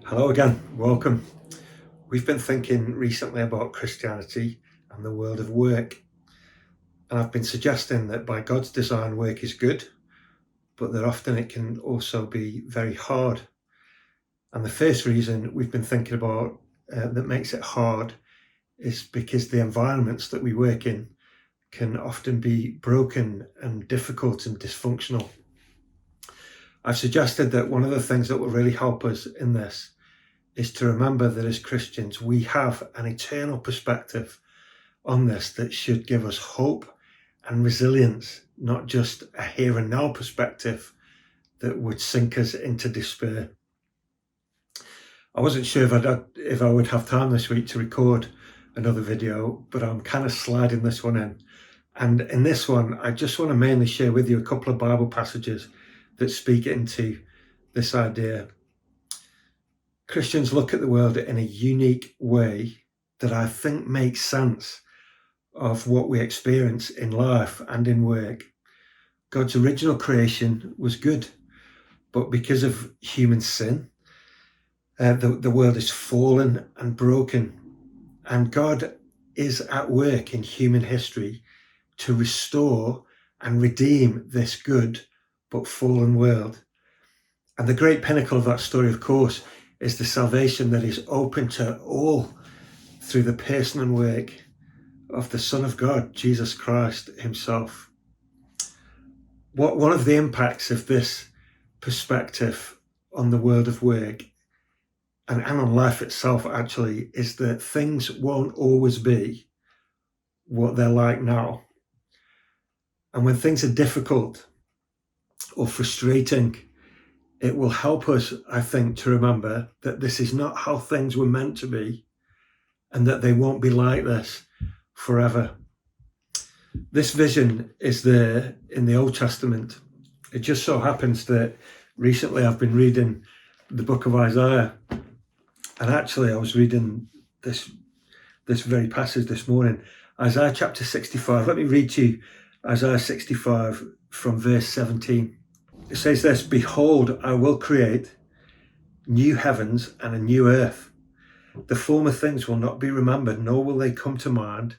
Hello again, welcome. We've been thinking recently about Christianity and the world of work, and I've been suggesting that by God's design, work is good, but that often it can also be very hard. And the first reason we've been thinking about that makes it hard is because the environments that we work in can often be broken and difficult and dysfunctional. I've suggested that one of the things that will really help us in this is to remember that as Christians, we have an eternal perspective on this that should give us hope and resilience, not just a here and now perspective that would sink us into despair. I wasn't sure if I would have time this week to record another video, but I'm kind of sliding this one in. And in this one, I just want to mainly share with you a couple of Bible passages that speak into this idea. Christians look at the world in a unique way that I think makes sense of what we experience in life and in work. God's original creation was good, but because of human sin, the world is fallen and broken, and God is at work in human history to restore and redeem this good but fallen world. And the great pinnacle of that story, of course, is the salvation that is open to all through the person and work of the Son of God, Jesus Christ himself. One of the impacts of this perspective on the world of work and on life itself actually is that things won't always be what they're like now. And when things are difficult or frustrating, it will help us, I think, to remember that this is not how things were meant to be and that they won't be like this forever. This vision is there in the Old Testament. It just so happens that recently I've been reading the book of Isaiah, and actually I was reading this very passage this morning, Isaiah chapter 65. Let me read to you Isaiah 65 from verse 17. It says this: "Behold, I will create new heavens and a new earth. The former things will not be remembered, nor will they come to mind.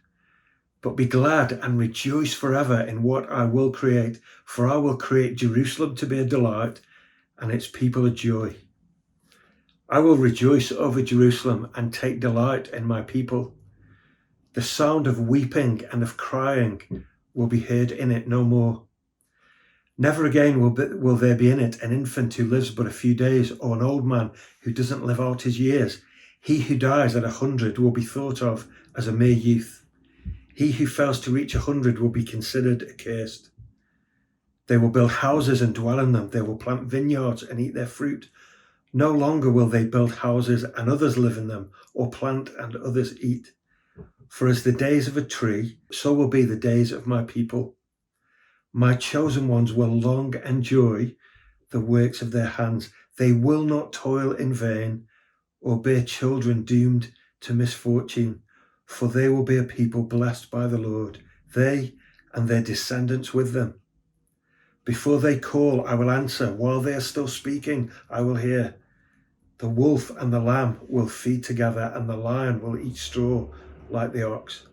But be glad and rejoice forever in what I will create. For I will create Jerusalem to be a delight, and its people a joy. I will rejoice over Jerusalem and take delight in my people. The sound of weeping and of crying will be heard in it no more. Never again will there be in it an infant who lives but a few days, or an old man who doesn't live out his years. He who dies at 100 will be thought of as a mere youth. He who fails to reach 100 will be considered accursed. They will build houses and dwell in them. They will plant vineyards and eat their fruit. No longer will they build houses and others live in them, or plant and others eat. For as the days of a tree, so will be the days of my people. My chosen ones will long enjoy the works of their hands. They will not toil in vain or bear children doomed to misfortune, for they will be a people blessed by the Lord, they and their descendants with them. Before they call, I will answer. While they are still speaking, I will hear. The wolf and the lamb will feed together, and the lion will eat straw like the ox.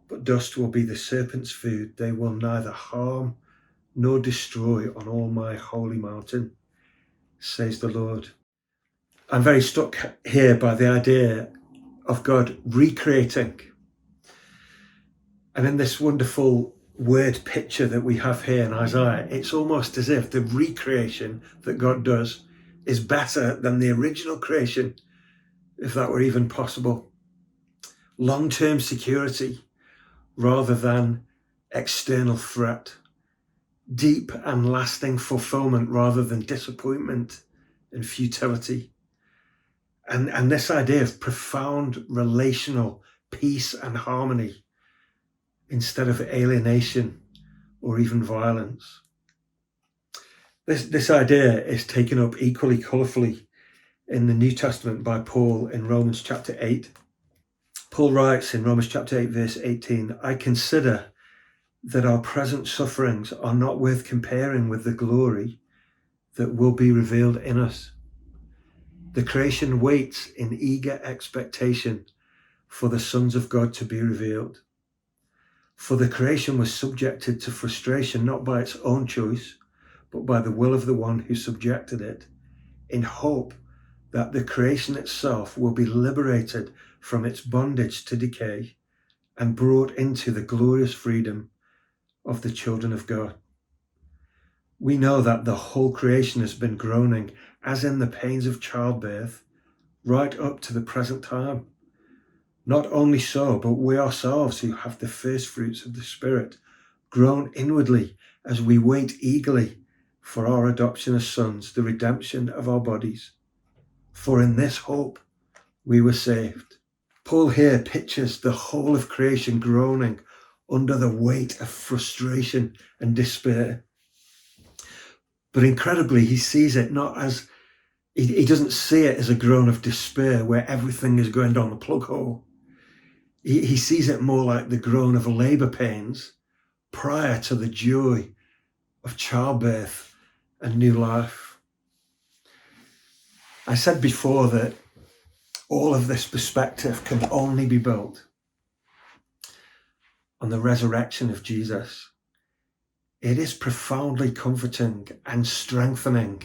But dust will be the serpent's food. They will neither harm nor destroy on all my holy mountain, says the Lord." I'm very struck here by the idea of God recreating. And in this wonderful word picture that we have here in Isaiah, it's almost as if the recreation that God does is better than the original creation, if that were even possible. Long-term security rather than external threat. Deep and lasting fulfillment rather than disappointment and futility. And this idea of profound relational peace and harmony instead of alienation or even violence. This idea is taken up equally colourfully in the New Testament by Paul in Romans chapter 8. Paul writes in Romans chapter 8 verse 18, "I consider that our present sufferings are not worth comparing with the glory that will be revealed in us. The creation waits in eager expectation for the sons of God to be revealed. For the creation was subjected to frustration not by its own choice, but by the will of the one who subjected it, in hope that the creation itself will be liberated from its bondage to decay and brought into the glorious freedom of the children of God. We know that the whole creation has been groaning as in the pains of childbirth right up to the present time. Not only so, but we ourselves who have the first fruits of the Spirit groan inwardly as we wait eagerly for our adoption as sons, the redemption of our bodies. For in this hope we were saved. Paul here pictures the whole of creation groaning under the weight of frustration and despair. But incredibly, he sees it not as, he doesn't see it as a groan of despair where everything is going down the plug hole. He sees it more like the groan of labour pains prior to the joy of childbirth and new life. I said before that all of this perspective can only be built on the resurrection of Jesus. It is profoundly comforting and strengthening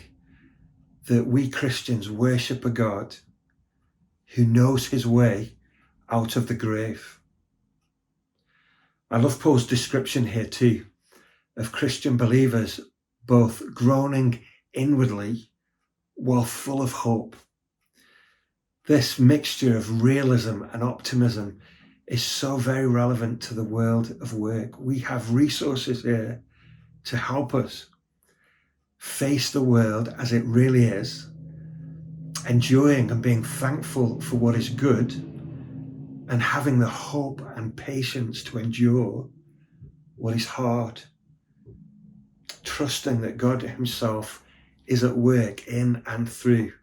that we Christians worship a God who knows his way out of the grave. I love Paul's description here too of Christian believers both groaning inwardly while full of hope. This mixture of realism and optimism is so very relevant to the world of work. We have resources here to help us face the world as it really is, enjoying and being thankful for what is good, and having the hope and patience to endure what is hard, trusting that God himself is at work in and through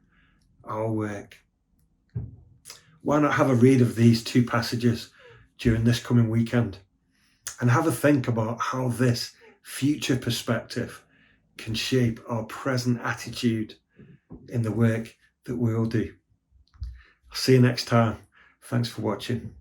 our work. Why not have a read of these two passages during this coming weekend and have a think about how this future perspective can shape our present attitude in the work that we all do. I'll see you next time. Thanks for watching.